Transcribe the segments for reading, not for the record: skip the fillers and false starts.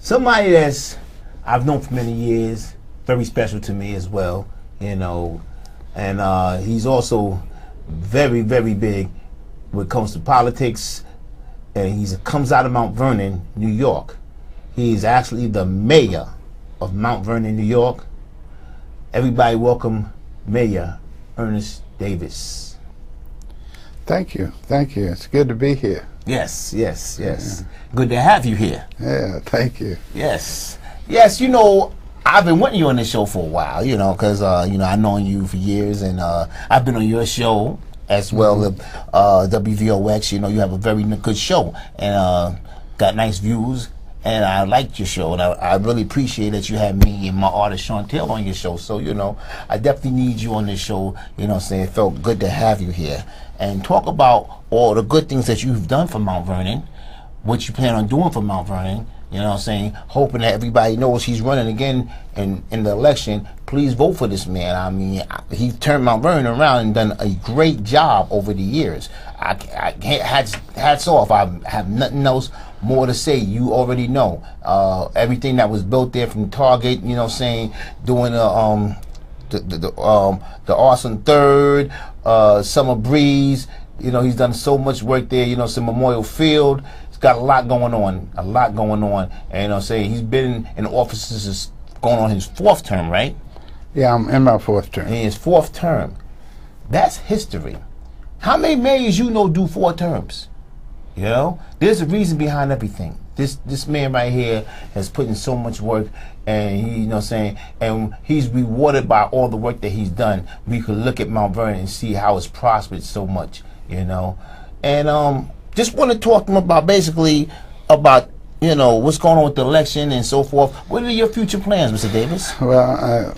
somebody that's I've known for many years, very special to me as well, you know, and he's also very, very big when it comes to politics, and he comes out of Mount Vernon, New York. He's actually the mayor of Mount Vernon, New York. Everybody welcome Mayor Ernest Davis. Thank you. Thank you. It's good to be here. Yes, yes, yes. Yeah. Good to have you here. Yeah, thank you. Yes. Yes, you know, I've been wanting you on this show for a while, you know, because, you know, I've known you for years, and I've been on your show as well, WVOX. You know, you have a very good show, and got nice views, and I liked your show, and I really appreciate that you had me and my artist Chantel on your show. So, you know, I definitely need you on this show, you know what I'm saying? It felt good to have you here. And talk about all the good things that you've done for Mount Vernon, what you plan on doing for Mount Vernon, you know what I'm saying? Hoping that everybody knows he's running again in the election. Please vote for this man. I mean, he turned Mount Vernon around and done a great job over the years. I can't, hats off. I have nothing else more to say. You already know. Everything that was built there from Target, you know what I'm saying, doing the Awesome Third, Summer Breeze, you know, he's done so much work there, you know, some Memorial Field. Got a lot going on, and you know what I'm saying, he's been in office since going on his 4th term, right? Yeah, I'm in my 4th term. In his 4th term. That's history. How many mayors you know do 4 terms? You know? There's a reason behind everything. This man right here has put in so much work, and he, you know what I'm saying, and he's rewarded by all the work that he's done. We could look at Mount Vernon and see how it's prospered so much, you know? And just want to talk to him about basically about, you know, what's going on with the election and so forth. What are your future plans, Mr. Davis? Well,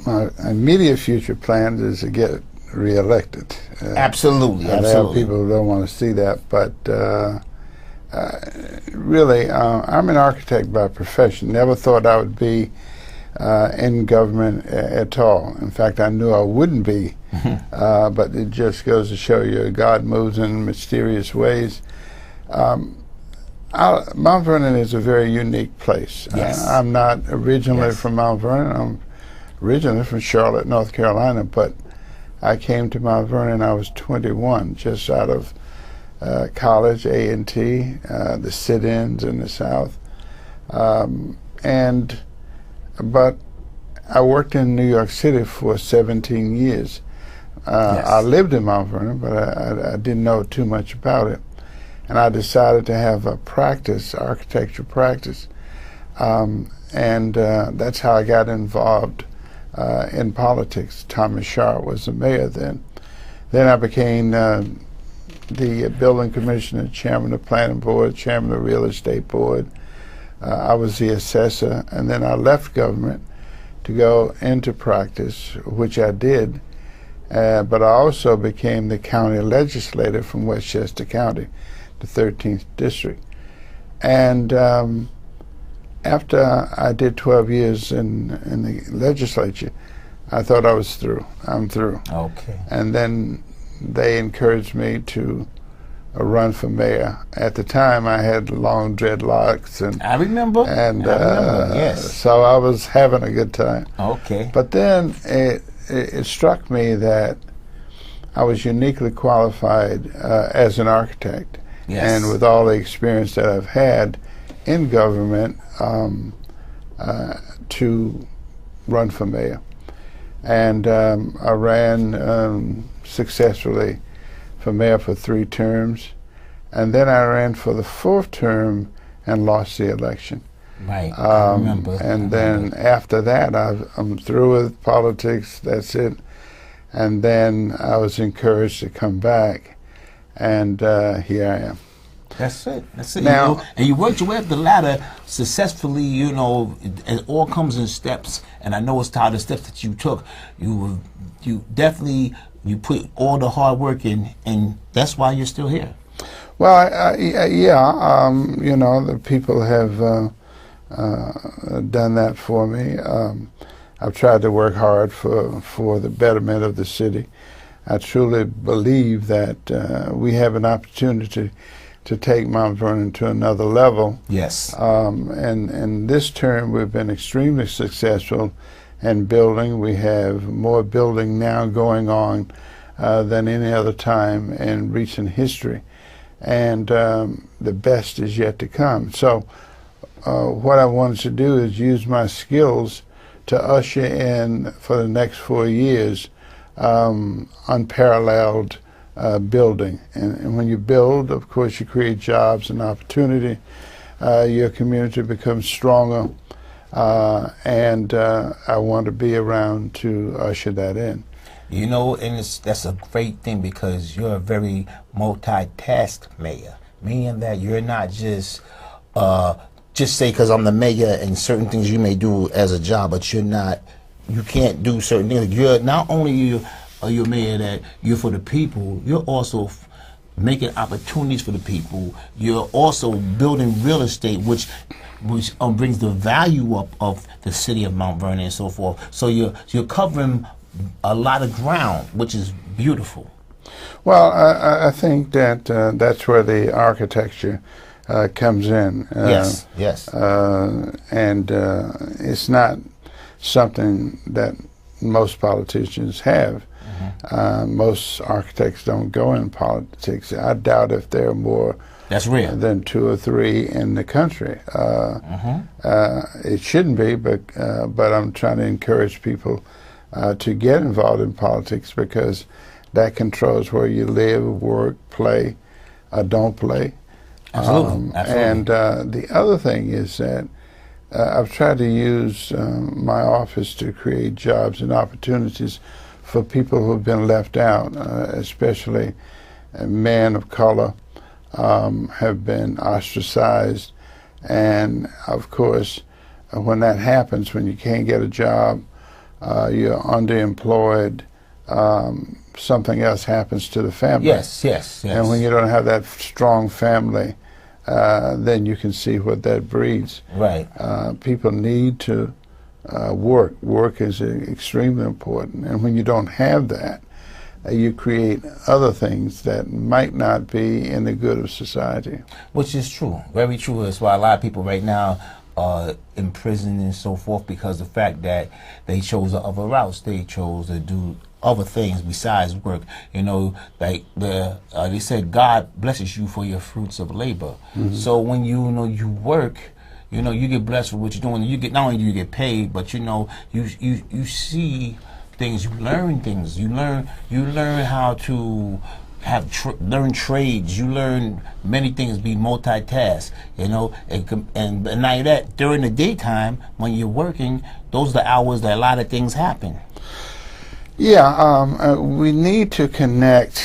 my immediate future plan is to get reelected. Absolutely, absolutely. There are people who don't want to see that, but really, I'm an architect by profession. Never thought I would be in government at all. In fact, I knew I wouldn't be, but it just goes to show you God moves in mysterious ways. Mount Vernon is a very unique place. Yes. I'm not originally from Mount Vernon. I'm originally from Charlotte, North Carolina, but I came to Mount Vernon I was 21, just out of college, A&T, the sit-ins in the South. But I worked in New York City for 17 years. Yes. I lived in Mount Vernon, but I didn't know too much about it. And I decided to have a practice, architecture practice. And that's how I got involved in politics. Thomas Sharp was the mayor then. Then I became the building commissioner, chairman of the planning board, chairman of the real estate board. I was the assessor, and then I left government to go into practice, which I did, but I also became the county legislator from Westchester County, the 13th district. And after I did 12 years in the legislature, I thought I was through. I'm through. Okay. And then they encouraged me to run for mayor. At the time, I had long dreadlocks, and I remember. And yes. So I was having a good time. Okay. But then it struck me that I was uniquely qualified as an architect, yes, and with all the experience that I've had in government to run for mayor. And I ran successfully for mayor for 3 terms, and then I ran for the 4th term and lost the election. Right, I remember. And then after that, I'm through with politics, that's it. And then I was encouraged to come back, and here I am. That's it. That's it. Now, you know, and you worked your way up the ladder successfully. You know, it all comes in steps. And I know it's how the steps that you took. You definitely put all the hard work in, and that's why you're still here. Well, yeah. You know, the people have done that for me. I've tried to work hard for the betterment of the city. I truly believe that we have an opportunity to take Mount Vernon to another level. Yes. And this term we've been extremely successful in building. We have more building now going on than any other time in recent history. And the best is yet to come. So what I wanted to do is use my skills to usher in, for the next 4 years, unparalleled building. And when you build, of course, you create jobs and opportunity. Your community becomes stronger. And I want to be around to usher that in. You know, and that's a great thing, because you're a very multitask mayor, meaning that you're not just say because I'm the mayor and certain things you may do as a job, but you can't do certain things. You're not only are you a mayor that you're for the people, you're also making opportunities for the people. You're also building real estate, which brings the value up of the city of Mount Vernon and so forth. So you're covering a lot of ground, which is beautiful. Well, I think that that's where the architecture comes in. Yes. And it's not something that most politicians have. Most architects don't go in politics. I doubt if there are more That's rare. than 2 or 3 in the country. It shouldn't be, but I'm trying to encourage people to get involved in politics, because that controls where you live, work, play, don't play. Absolutely. And the other thing is that I've tried to use my office to create jobs and opportunities for people who have been left out, especially men of color have been ostracized. And of course, when that happens, when you can't get a job, you're underemployed, something else happens to the family. Yes. And when you don't have that strong family, then you can see what that breeds. Right. People need to work. Work is extremely important. And when you don't have that, you create other things that might not be in the good of society. Which is true. Very true. That's why a lot of people right now are in prison and so forth, because the fact that they chose other routes. They chose to do other things besides work. You know, like they said, God blesses you for your fruits of labor. So when you work, you get blessed for what you're doing. You get, not only do you get paid, but you see things, you learn things. You learn how to learn trades. You learn many things, be multitask, and not that, during the daytime when you're working, those are the hours that a lot of things happen. Yeah, we need to connect.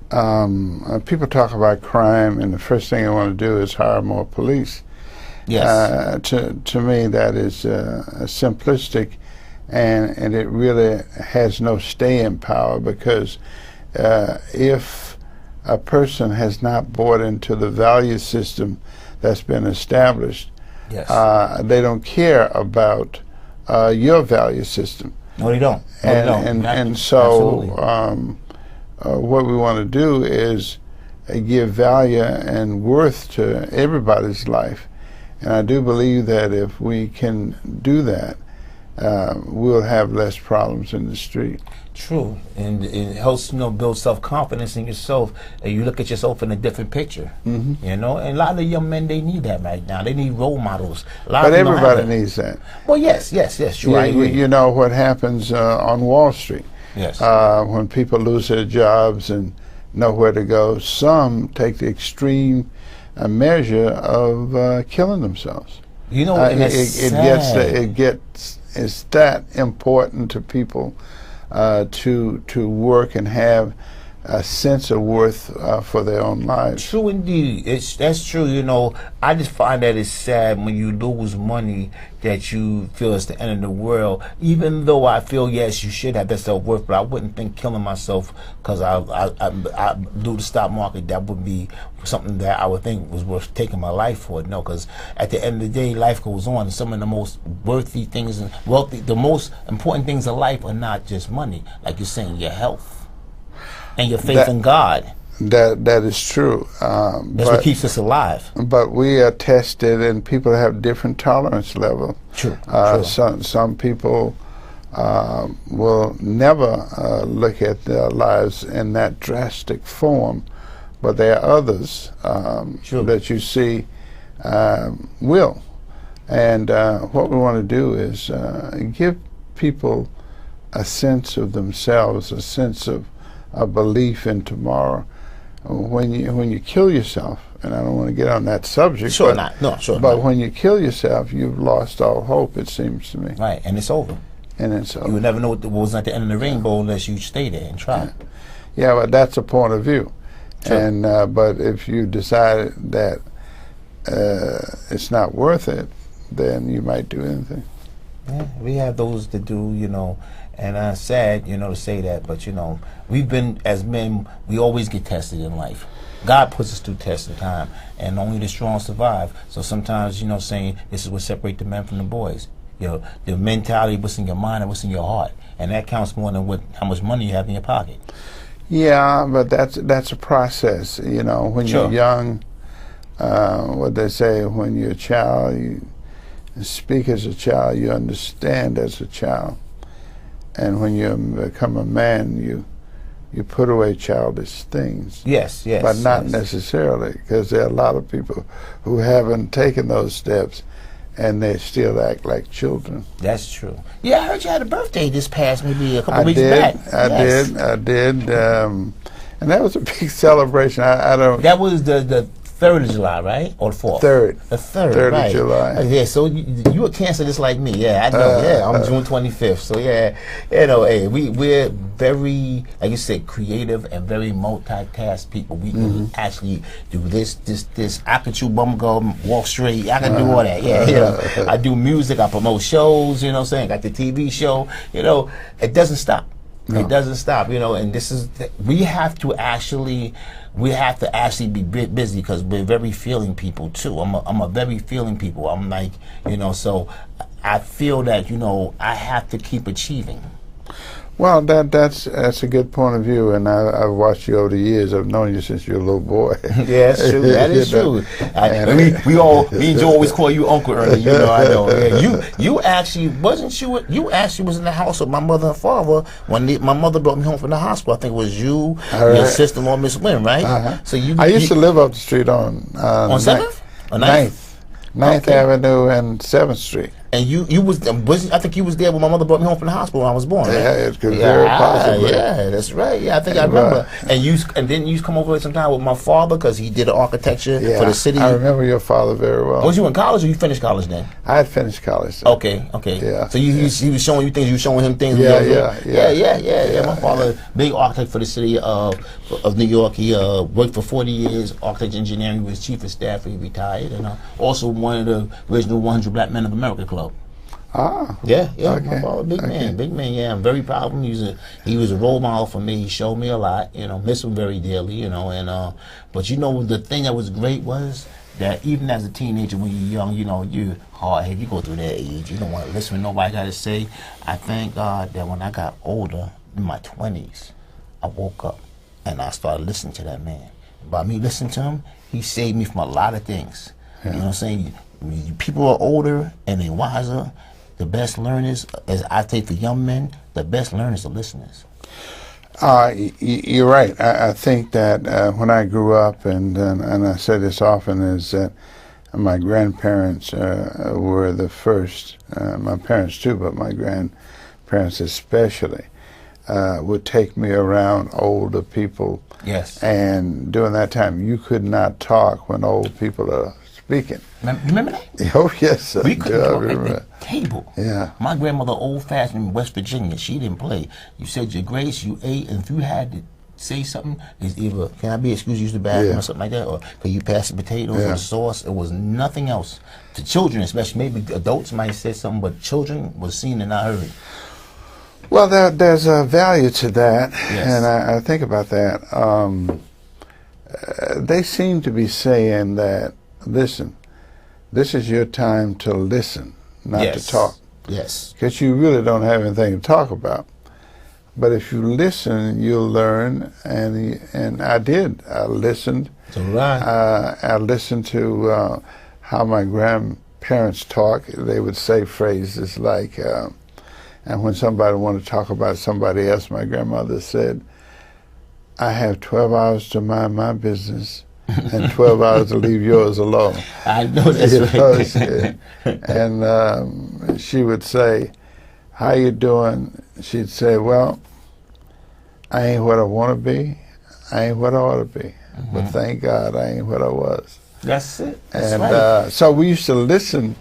People talk about crime, and the first thing they want to do is hire more police. Yes. To me, that is simplistic, and it really has no staying power, because if a person has not bought into the value system that's been established, Yes. They don't care about your value system. No, they don't. And so what we want to do is give value and worth to everybody's life. And I do believe that if we can do that, we'll have less problems in the street. True, and it helps build self-confidence in yourself, and you look at yourself in a different picture. And a lot of the young men, they need that right now. They need role models. But everybody needs that. Well, yes, true. I agree. You know what happens on Wall Street? Yes. When people lose their jobs and know where to go, some take the extreme measure of killing themselves. It's that important to people to work and have a sense of worth for their own lives. True indeed. That's true. I just find that it's sad when you lose money that you feel it's the end of the world. Even though I feel, yes, you should have that self-worth, but I wouldn't think killing myself because I do the stock market, that would be something that I would think was worth taking my life for. No, because at the end of the day, life goes on. Some of the most worthy things and wealthy, the most important things in life are not just money. Like you're saying, your health and your faith in God. That is true. That's what keeps us alive. But we are tested, and people have different tolerance level. True. Some people will never look at their lives in that drastic form, but there are others that you see will. And what we want to do is give people a sense of themselves, a sense of a belief in tomorrow. When you kill yourself, and I don't want to get on that subject, Sure but, not. No, sure but not. when you kill yourself, you've lost all hope, it seems to me. Right, and it's over. And it's over. You would never know what was at the end of the rainbow unless you stay there and try. Yeah, but that's a point of view. Sure. And but if you decide that it's not worth it, then you might do anything. Yeah, we have those that do, and I'm sad, to say that, but we've been, as men, we always get tested in life. God puts us through tests of time, and only the strong survive. So sometimes, saying this is what separates the men from the boys. The mentality, what's in your mind and what's in your heart, and that counts more than how much money you have in your pocket. Yeah, but that's a process. When Sure. you're young, what they say, when you're a child, you speak as a child, you understand as a child. And when you become a man, you put away childish things. Yes, but not necessarily, because there are a lot of people who haven't taken those steps, and they still act like children. That's true. Yeah, I heard you had a birthday this past maybe a couple weeks back. I did. And that was a big celebration. I don't. That was the 3rd of July, right? Or the 4th? 3rd. The 3rd, 3rd right. of July. Yeah, so you a Cancer just like me. Yeah, I know. Yeah, I'm June 25th. So yeah, hey, we're very, like you said, creative and very multitask people. We can actually do this. I can chew bum gum, walk straight. I can do all that. Yeah, I do music. I promote shows. You know what I'm saying? Got the TV show. It doesn't stop. No. It doesn't stop, and this is, we have to actually be busy, because we're very feeling people too. I'm a very feeling people. I'm like, so I feel that, I have to keep achieving. Well, that's a good point of view, and I've watched you over the years. I've known you since you're a little boy. Yeah, that's true. That is true. Me and Joe always call you Uncle Ernie. I know. Yeah. You actually wasn't you? You actually was in the house with my mother and father when my mother brought me home from the hospital. I think it was you, your sister-in-law, Miss Wynn, right? Uh-huh. So I used to live up the street on 7th? 9th Avenue and 7th Street. And you was I think you was there when my mother brought me home from the hospital when I was born, right? Yeah, it's very possible. Yeah, that's right. Yeah, I think I remember. And then you come over sometime with my father, because he did architecture for the city. I remember your father very well. Was you in college, or you finished college then? I had finished college then. Okay. Yeah. So he was showing you things, you were showing him things. Yeah. My father, big architect for the city of New York. He worked for 40 years, architecture engineering. He was chief of staff. He retired, and also one of the original 100 Black Men of America Club. Ah. Yeah. Okay. My father, big man. Yeah, I'm very proud of him. He was a role model for me. He showed me a lot. Miss him very dearly. And but the thing that was great was that even as a teenager, when you're young, you're hard-headed. You go through that age. You don't want to listen to nobody got to say. I thank God that when I got older, in my 20s, I woke up and I started listening to that man. By me listening to him, he saved me from a lot of things. Yeah. You know what I'm saying? When people are older and they wiser, the best learners, as I take for young men, the best learners are listeners. You're right. I think that when I grew up, and I say this often, is that my grandparents were the first, my parents too, but my grandparents especially, would take me around older people. Yes. And during that time, you could not talk when old people are speaking. Remember that? Oh, yes, sir. We couldn't talk at the table. Yeah. My grandmother, old-fashioned in West Virginia, she didn't play. You said your grace, you ate, and if you had to say something, it's either, can I be excused to use the bathroom or something like that, or can you pass the potatoes or the sauce? It was nothing else. To children, especially, maybe adults might say something, but children was seen and not heard. Well, there's a value to that, yes. And I think about that. They seem to be saying that, listen, this is your time to listen, not to talk. Yes. Because you really don't have anything to talk about. But if you listen, you'll learn, and I did. I listened. So right. I listened to how my grandparents talk. They would say phrases like, and when somebody wanted to talk about somebody else, my grandmother said, "I have 12 hours to mind my business and 12 hours to leave yours alone." I know that's right. And she would say, "How you doing?" She'd say, "Well, I ain't what I want to be. I ain't what I ought to be. But thank God I ain't what I was." That's it. That's and right. So we used to listen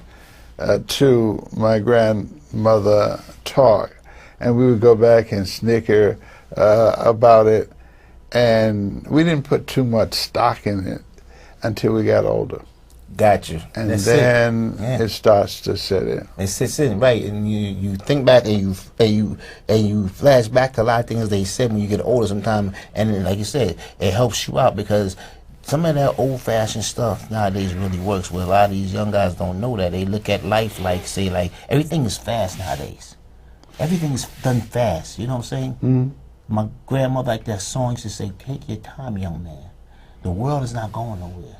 to my grandmother talk, and we would go back and snicker about it, and we didn't put too much stock in it until we got older. Got you. And That's then it starts to set in. It sits in, right? And you think back and you flash back to a lot of things they said when you get older sometimes, and then, like you said, it helps you out because some of that old-fashioned stuff nowadays really works. Where a lot of these young guys don't know that. They look at life like, say, like everything is fast nowadays. Everything is done fast. You know what I'm saying? Mm-hmm. My grandmother, like that song, used to say, "Take your time, young man. The world is not going nowhere.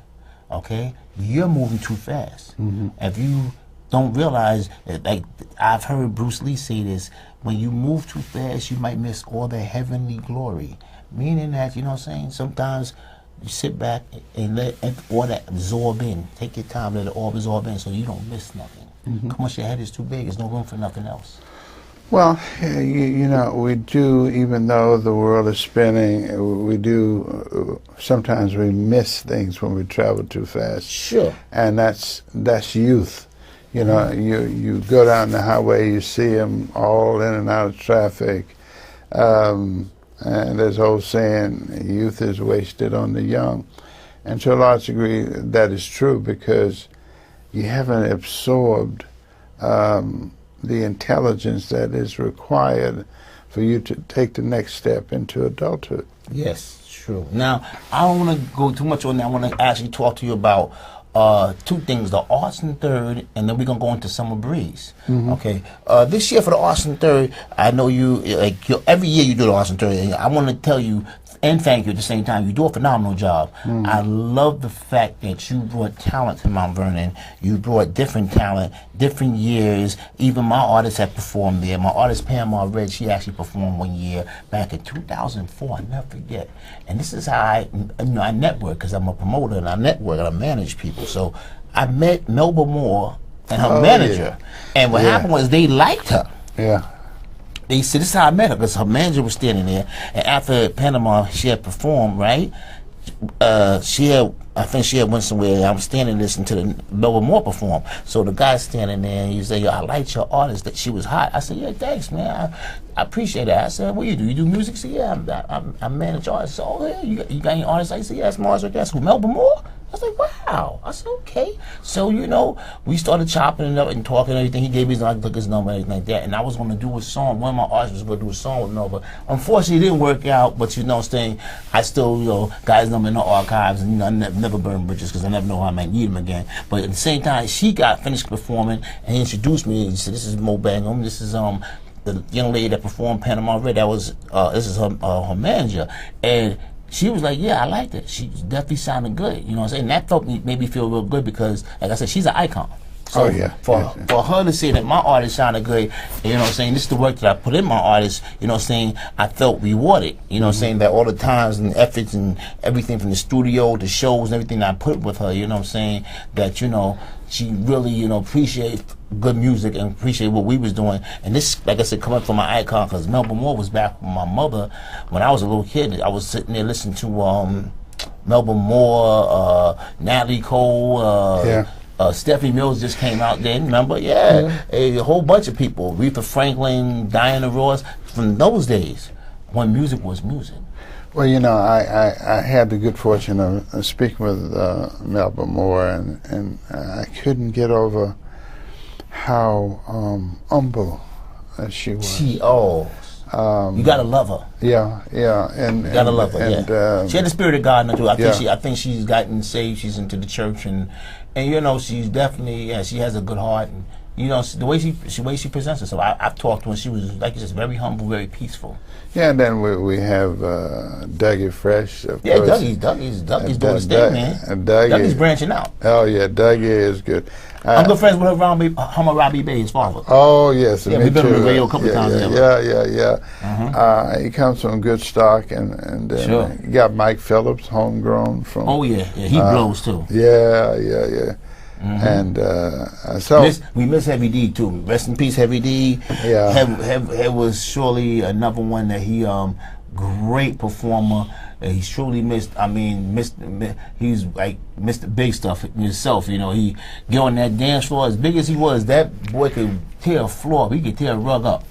Okay, you're moving too fast. If you don't realize that, like I've heard Bruce Lee say this, when you move too fast, you might miss all the heavenly glory." Meaning that, you know what I'm saying, sometimes you sit back and let all that absorb in. Take your time, let it all absorb in so you don't miss nothing. Come on, your head is too big. There's no room for nothing else. Well, you know, we do, even though the world is spinning, we do, sometimes we miss things when we travel too fast. Sure. And that's youth. You know, you go down the highway, you see them all in and out of traffic. And there's an old saying, youth is wasted on the young. And to a large degree, that is true because you haven't absorbed the intelligence that is required for you to take the next step into adulthood. Yes, true. Now, I don't want to go too much on that. I want to actually talk to you about two things, the Austin Third, and then we're going to go into Summer Breeze. Okay. This year for the Austin Third, I know you, every year you do the Austin Third, and I want to tell you, and thank you at the same time, you do a phenomenal job. I love the fact that you brought talent to Mount Vernon. You brought different talent, different years. Even my artists have performed there. My artist, Pamela Red, she actually performed one year back in 2004. I never forget. And this is how I network, because I'm a promoter, and I network, and I manage people. So I met Melba Moore and her manager. Yeah. And what happened was they liked her. Yeah. They said, this is how I met her, because her manager was standing there, and after Panama, she had performed, right? I think she had went somewhere, and I was standing listening to the Melba Moore perform. So the guy standing there, and he said, "Yo, I liked your artist, that she was hot." I said, "Yeah, thanks, man. I appreciate that." I said, "What do? You do music?" He said, "Yeah, I manage artists." So, "Oh, yeah, you got any artists?" I said, "Yeah, that's Mars right there." Who, Melba Moore? I was like, "Wow." I said, "Okay." So, you know, we started chopping it up and talking and everything. He gave me his number and everything like that. And I was going to do a song. One of my artists was going to do a song with Melba. Unfortunately, it didn't work out. But, you know, I still, you know, got his number in the archives. And, you know, I never burn bridges because I never know how I might need him again. But at the same time, she got finished performing and he introduced me. He said, "This is MoBangem. This is the young lady that performed Panama Red. That was this is her manager." And she was like, "Yeah, I liked it. She definitely sounded good." You know what I'm saying? That made me feel real good because, like I said, she's an icon. So for her to say that my artist sounded good, you know what I'm saying, this is the work that I put in my artist, you know what I'm saying, I felt rewarded. You know what I'm saying, that all the times and efforts and everything from the studio to shows and everything that I put with her, you know what I'm saying, that, you know, she really, you know, appreciate good music and appreciate what we was doing. And this, like I said, coming from my icon, because Melba Moore was back with my mother when I was a little kid. I was sitting there listening to Melba Moore, Natalie Cole, Stephanie Mills just came out then, remember? Yeah. A whole bunch of people. Aretha Franklin, Diana Ross, from those days when music was music. Well, you know, I had the good fortune of speaking with Melba Moore, and I couldn't get over how humble she was. You gotta love her. Yeah. And you gotta love her. She had the spirit of God in her too. I think she's gotten saved. She's into the church, and you know, she's definitely she has a good heart, you know, the way she presents herself. I've talked to her. She was, like you said, very humble, very peaceful. Yeah, and then we have Dougie Fresh. Of course. Dougie's doing his thing, man. Dougie's branching out. Oh yeah, Dougie is good. I'm good friends with Hammurabi Bey, his father. Oh yes, yeah, me we've been too. on the radio a couple of times. Yeah. He comes from good stock, and sure. You got Mike Phillips, homegrown from. Oh yeah, he blows too. Yeah. And so we miss Heavy D too. Rest in peace, Heavy D. Yeah, Heavy was surely another one that he great performer. He's truly missed. I mean, he's like Mr. Big Stuff himself. You know, he get on that dance floor. As big as he was, that boy could tear a floor. He could tear a rug up.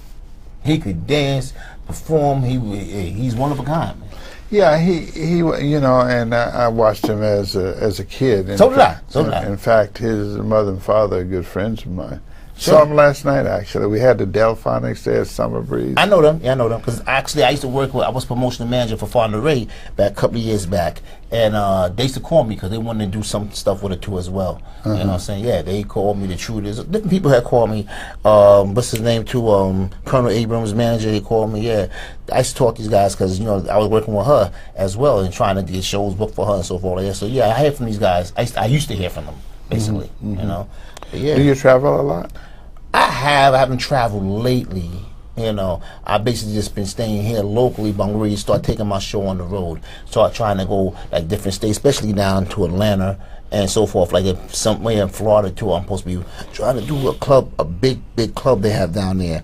He could dance, perform. He's one of a kind. Yeah, he you know, and I watched him as a kid. So did I. In fact, his mother and father are good friends of mine. Saw him last night, actually. We had the Delphonics there at Summer Breeze. I know them. Yeah, I know them. Because actually, I used to work with, I was promotional manager for Father Ray back a couple of years back. And they used to call me because they wanted to do some stuff with it too as well. You know what I'm saying? Yeah, they called me, the Truders. Different people had called me. What's his name too? Colonel Abrams' manager, they called me. Yeah. I used to talk to these guys because, you know, I was working with her as well and trying to get shows booked for her and so forth. Yeah, so yeah, I hear from these guys. I used to hear from them, basically. You know? But, yeah. Do you travel a lot? I haven't traveled lately. You know, I basically just been staying here locally, but I'm ready to start taking my show on the road. Start trying to go like different states, especially down to Atlanta and so forth. Like if somewhere in Florida too, I'm supposed to be trying to do a club, a big club they have down there.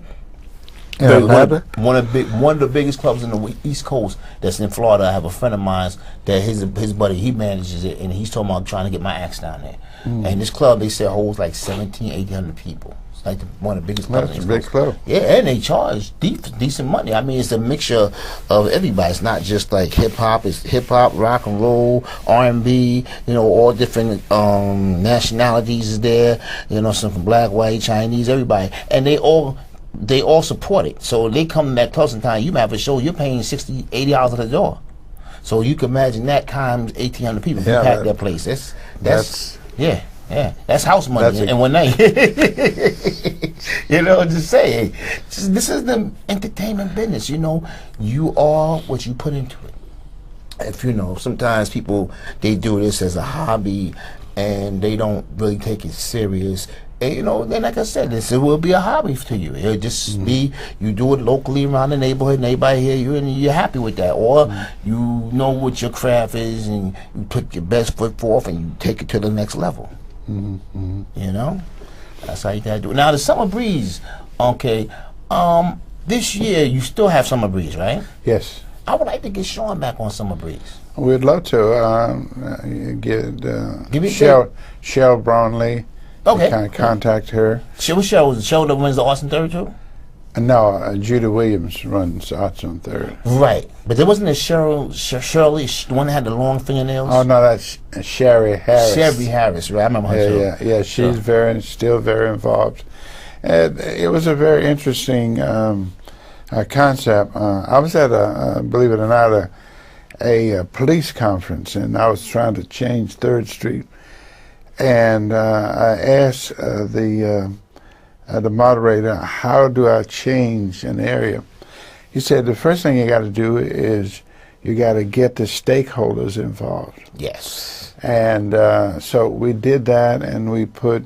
One of the biggest clubs in the East Coast that's in Florida. I have a friend of mine that his buddy, he manages it, and he's talking about trying to get my acts down there. And this club, they say, holds like 1,800 people. Like one of the biggest clubs. That's a big club. Yeah, and they charge decent money. I mean, it's a mixture of everybody. It's not just like hip hop. It's hip hop, rock and roll, R&B. You know, all different nationalities is there. You know, some from black, white, Chinese, everybody, and they all support it. So they come to that club sometime. You might have a show. You're paying $60, $80 at the door. So you can imagine that times 1,800 people who pack that place. That's yeah. Yeah, that's house money in one night. You know, just say, hey, this is the entertainment business. You know, you are what you put into it. If you know, sometimes people, they do this as a hobby and they don't really take it serious. And, you know, then like I said, this will be a hobby to you. It'll just be, you do it locally around the neighborhood and everybody hear you and you're happy with that. Or you know what your craft is and you put your best foot forth and you take it to the next level. You know, that's how you gotta do it. Now the Summer Breeze, okay. This year you still have Summer Breeze, right? Yes. I would like to get Sean back on Summer Breeze. We'd love to get Cheryl Brownlee. Okay. Kind of contact her. Cheryl that wins the Austin 32. No, Judah Williams runs Arts on Third. Right, but there wasn't a Shirley, the one that had the long fingernails. Oh no, that's Sherry Harris. Sherry Harris, right? I remember her too. Yeah. She's still very involved. It was a very interesting concept. I was at believe it or not, a police conference, and I was trying to change 3rd Street, and I asked the moderator, how do I change an area? He said the first thing you got to do is you got to get the stakeholders involved. Yes. And so we did that, and we put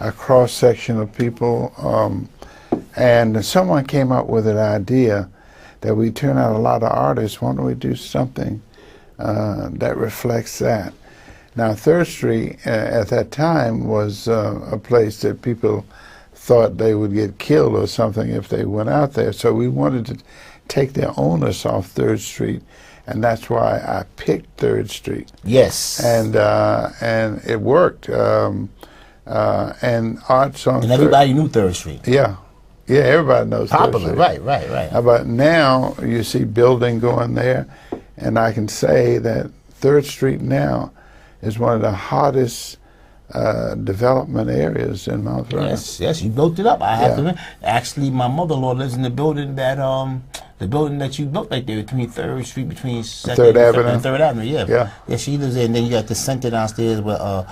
a cross section of people, and someone came up with an idea that we turn out a lot of artists. Why don't we do something that reflects that? Now 3rd Street at that time was a place that people thought they would get killed or something if they went out there. So we wanted to take the onus off 3rd Street, and that's why I picked 3rd Street. Yes. And it worked. And Arts on and everybody knew 3rd Street. Yeah, everybody knows popular. 3rd Street. Right. But now you see building going there, and I can say that 3rd Street now is one of the hottest development areas in Mount Vernon. Yes, you built it up. I have to. Actually, my mother-in-law lives in the building that you built right there between 3rd Street, between 2nd Avenue and 3rd Avenue. Yeah, she lives there. And then you got the center downstairs where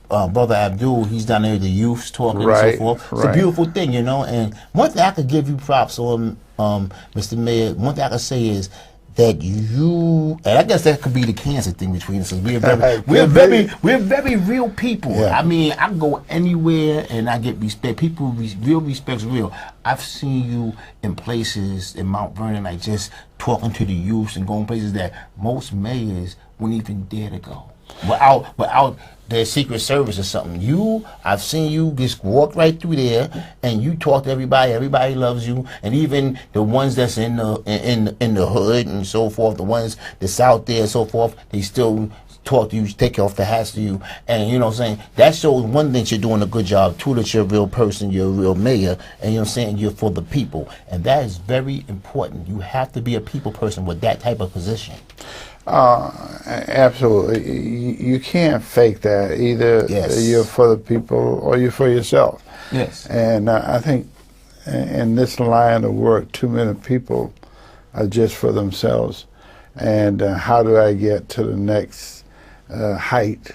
Brother Abdul, he's down there, the youths talking and Right, so forth. It's right. a beautiful thing, you know. And one thing I could give you props on, Mr. Mayor, one thing I could say is that you, and I guess that could be the cancer thing between us. We're very real people. Yeah. I mean, I can go anywhere and I get respect. People, real respect's real. I've seen you in places in Mount Vernon, like just talking to the youths and going places that most mayors wouldn't even dare to go. Without their Secret Service or something. I've seen you just walk right through there and you talk to everybody. Everybody loves you, and even the ones that's in the hood and so forth, the ones that's out there and so forth, they still talk to you, take off the hats to you, and you know what I'm saying, that shows one thing, you're doing a good job, two, that you're a real person, you're a real mayor, and you know what I'm saying, you're for the people, and that is very important. You have to be a people person with that type of position. Absolutely. You can't fake that. Either you're for the people or you're for yourself. Yes. And I think in this line of work, too many people are just for themselves. And how do I get to the next height?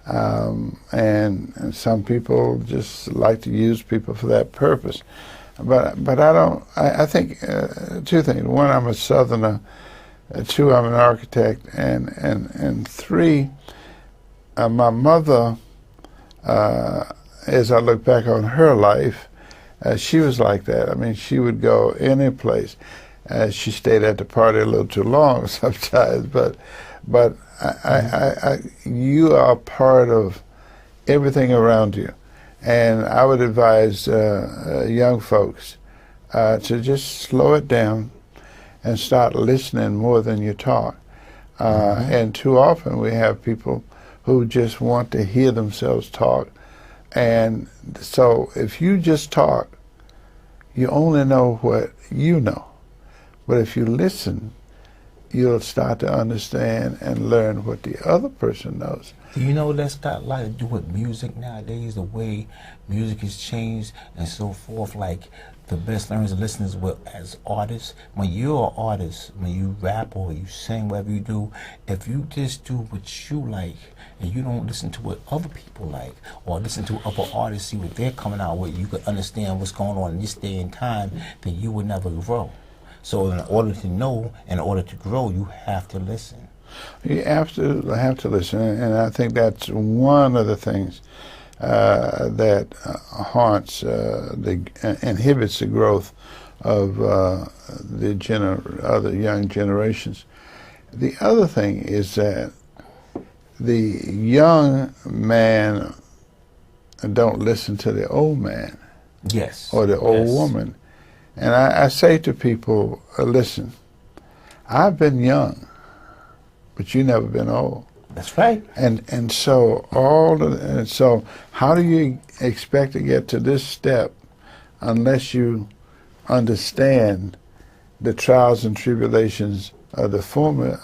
And some people just like to use people for that purpose. But I don't. I think two things. One, I'm a Southerner. Two, I'm an architect, and three, my mother, as I look back on her life, she was like that. I mean, she would go any place. She stayed at the party a little too long sometimes, but you are part of everything around you, and I would advise young folks to just slow it down and start listening more than you talk. And too often we have people who just want to hear themselves talk. And so if you just talk, you only know what you know. But if you listen, you'll start to understand and learn what the other person knows. Do you know that's got a lot to do with music nowadays, the way music has changed and so forth? Like, the best learners and listeners as artists, when you're an artist, when you rap or you sing, whatever you do, if you just do what you like and you don't listen to what other people like or listen to other artists, see what they're coming out with, you can understand what's going on in this day and time, then you will never grow. So in order to know, in order to grow, you have to listen. You absolutely have to listen, and I think that's one of the things that haunts, inhibits the growth of the other young generations. The other thing is that the young man don't listen to the old man, or the old woman. And I say to people, listen, I've been young, but you've never been old. That's right. And so so how do you expect to get to this step unless you understand the trials and tribulations of the former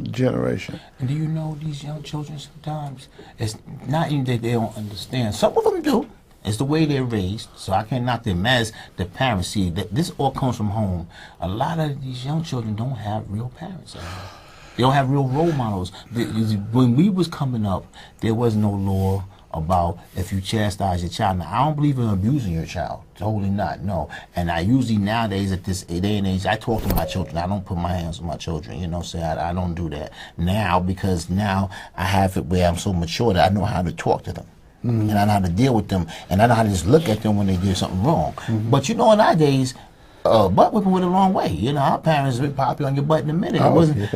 generation? And do you know these young children sometimes, it's not even that they don't understand. Some of them do. It's the way they're raised, so I can't knock them as the parents. See, that this all comes from home. A lot of these young children don't have real parents. They don't have real role models. When we was coming up, there was no law about if you chastise your child. Now, I don't believe in abusing your child. Totally not, no. And I usually nowadays at this day and age, I talk to my children. I don't put my hands on my children, you know what I'm saying? I don't do that now, because now I have it where I'm so mature that I know how to talk to them. And I know how to deal with them, and I know how to just look at them when they do something wrong. But you know, nowadays, butt whipping went a long way. You know, our parents would pop you on your butt in a minute. It wasn't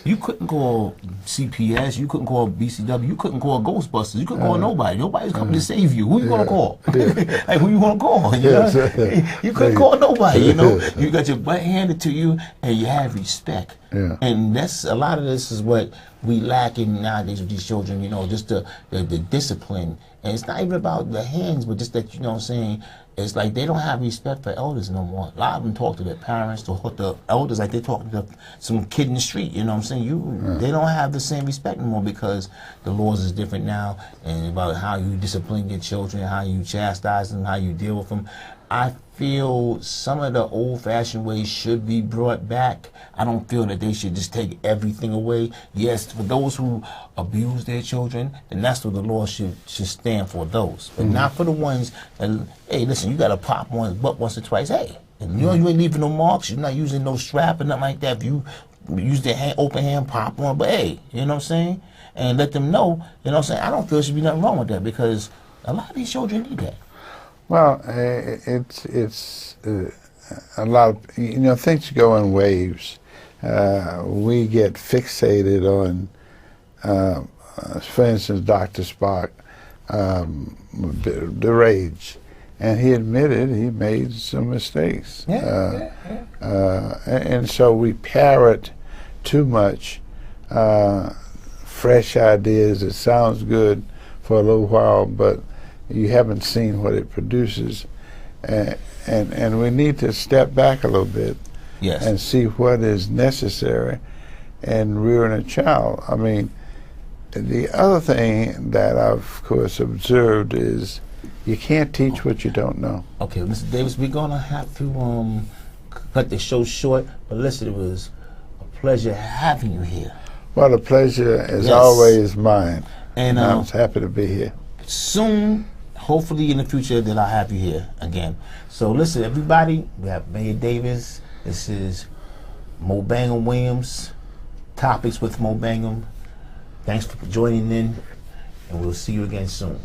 you couldn't call CPS, you couldn't call BCW, you couldn't call Ghostbusters, you couldn't call nobody. Nobody's coming to save you. Who you gonna call? Like, who you gonna call? You know? You couldn't call nobody. You know, you got your butt handed to you, and you have respect. And that's a lot of this is what we lack in nowadays with these children. You know, just the discipline. And it's not even about the hands, but just that, you know what I'm saying, it's like they don't have respect for elders no more. A lot of them talk to their parents, to the elders like they're talking to some kid in the street, you know what I'm saying? They don't have the same respect anymore because the laws is different now, and about how you discipline your children, how you chastise them, how you deal with them. I feel some of the old-fashioned ways should be brought back. I don't feel that they should just take everything away. Yes, for those who abuse their children, then that's what the law should stand for, those. But not for the ones that, hey, listen, you got to pop one's butt once or twice. Hey, and you ain't leaving no marks. You're not using no strap or nothing like that. If you use the open hand, pop one. But hey, you know what I'm saying? And let them know, you know what I'm saying? I don't feel there should be nothing wrong with that, because a lot of these children need that. Well, it's a lot of, you know, things go in waves. We get fixated on, for instance, Dr. Spock, the rage. And he admitted he made some mistakes. And so we parrot too much fresh ideas. It sounds good for a little while, but you haven't seen what it produces. And we need to step back a little bit and see what is necessary in rearing a child. I mean, the other thing that I've, of course, observed is you can't teach what you don't know. Okay, Mr. Davis, we're going to have to cut the show short, but listen, it was a pleasure having you here. Well, the pleasure is always mine, and I was happy to be here. Soon, hopefully in the future, that I'll have you here again. So listen, everybody, we have Mayor Davis. This is MoBangem Williams, Topics with MoBangem. Thanks for joining in, and we'll see you again soon.